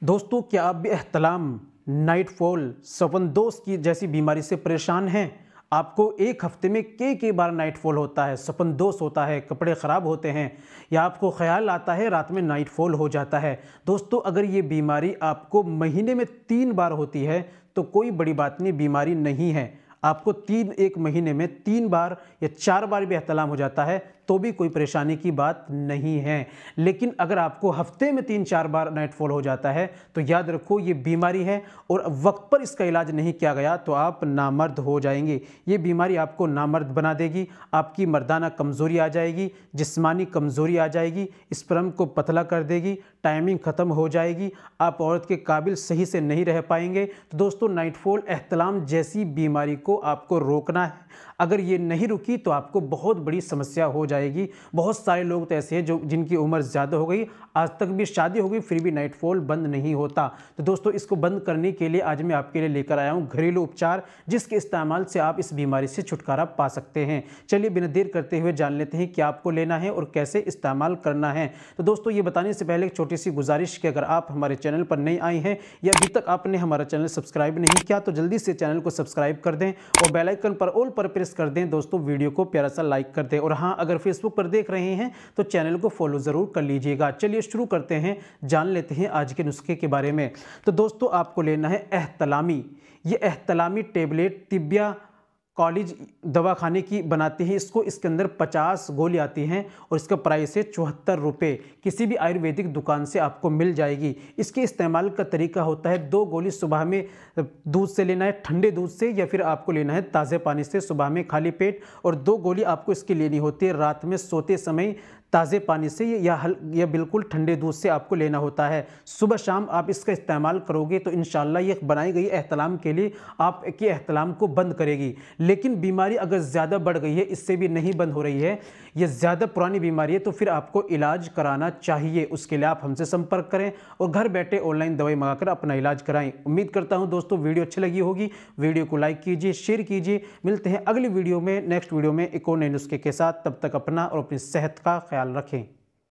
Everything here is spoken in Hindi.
दोस्तों, क्या आप भी एहतलाम, नाइटफॉल, सपनदोष की जैसी बीमारी से परेशान हैं? आपको एक हफ्ते में कई बार नाइटफॉल होता है, सपनदोष होता है, कपड़े ख़राब होते हैं या आपको ख़्याल आता है रात में नाइटफॉल हो जाता है। दोस्तों, अगर ये बीमारी आपको महीने में 3 बार होती है तो कोई बड़ी बात नहीं, बीमारी नहीं है। आपको एक महीने में 3 बार या 4 बार भी एहतलाम हो जाता है तो भी कोई परेशानी की बात नहीं है। लेकिन अगर आपको हफ्ते में 3-4 बार नाइटफॉल हो जाता है तो याद रखो ये बीमारी है और वक्त पर इसका इलाज नहीं किया गया तो आप नामर्द हो जाएंगे। ये बीमारी आपको नामर्द बना देगी, आपकी मर्दाना कमज़ोरी आ जाएगी, जिस्मानी कमज़ोरी आ जाएगी, स्पर्म को पतला कर देगी, टाइमिंग ख़त्म हो जाएगी, आप औरत के काबिल सही से नहीं रह पाएंगे। तो दोस्तों, नाइटफॉल एहतलाम जैसी बीमारी को आपको रोकना है। अगर ये नहीं रुकी तो आपको बहुत बड़ी समस्या हो जाएगी। बहुत सारे लोग तो ऐसे हैं जिनकी उम्र ज़्यादा हो गई, आज तक भी शादी हो गई, फिर भी नाइटफॉल बंद नहीं होता। तो दोस्तों, इसको बंद करने के लिए आज मैं आपके लिए लेकर आया हूँ घरेलू उपचार, जिसके इस्तेमाल से आप इस बीमारी से छुटकारा पा सकते हैं। चलिए बिना देर करते हुए जान लेते हैं क्या आपको लेना है और कैसे इस्तेमाल करना है। तो दोस्तों, ये बताने से पहले एक छोटी सी गुजारिश कि अगर आप हमारे चैनल पर नए आए हैं या अभी तक आपने हमारा चैनल सब्सक्राइब नहीं किया तो जल्दी से चैनल को सब्सक्राइब कर दें और बेल आइकन पर ऑल पर प्रेस कर दें। दोस्तों, वीडियो को प्यारा सा लाइक कर दें और हाँ, अगर फेसबुक पर देख रहे हैं तो चैनल को फॉलो ज़रूर कर लीजिएगा। चलिए शुरू करते हैं, जान लेते हैं आज के नुस्खे के बारे में। तो दोस्तों, आपको लेना है एहतलामी। ये एहतलामी टेबलेट तिब्बिया कॉलेज दवाखाने की बनाती है इसको। इसके अंदर 50 गोली आती हैं और इसका प्राइस है 74 रुपये। किसी भी आयुर्वेदिक दुकान से आपको मिल जाएगी। इसके इस्तेमाल का तरीका होता है 2 गोली सुबह में दूध से लेना है, ठंडे दूध से, या फिर आपको लेना है ताज़े पानी से सुबह में खाली पेट, और 2 गोली आपको इसकी लेनी होती है रात में सोते समय ताज़े पानी से या बिल्कुल ठंडे दूध से आपको लेना होता है। सुबह शाम आप इसका इस्तेमाल करोगे तो इंशाल्लाह ये बनाई गई एहतलाम के लिए आपके एहतलाम को बंद करेगी। लेकिन बीमारी अगर ज़्यादा बढ़ गई है, इससे भी नहीं बंद हो रही है, ये ज़्यादा पुरानी बीमारी है, तो फिर आपको इलाज कराना चाहिए। उसके लिए आप हमसे संपर्क करें और घर बैठे ऑनलाइन दवाई मंगाकर अपना इलाज कराएं। उम्मीद करता हूं दोस्तों वीडियो अच्छी लगी होगी। वीडियो को लाइक कीजिए, शेयर कीजिए। मिलते हैं अगली वीडियो में, नेक्स्ट वीडियो में एक और नए नुस्खे के साथ। तब तक अपना और अपनी सेहत का ख्याल रखें।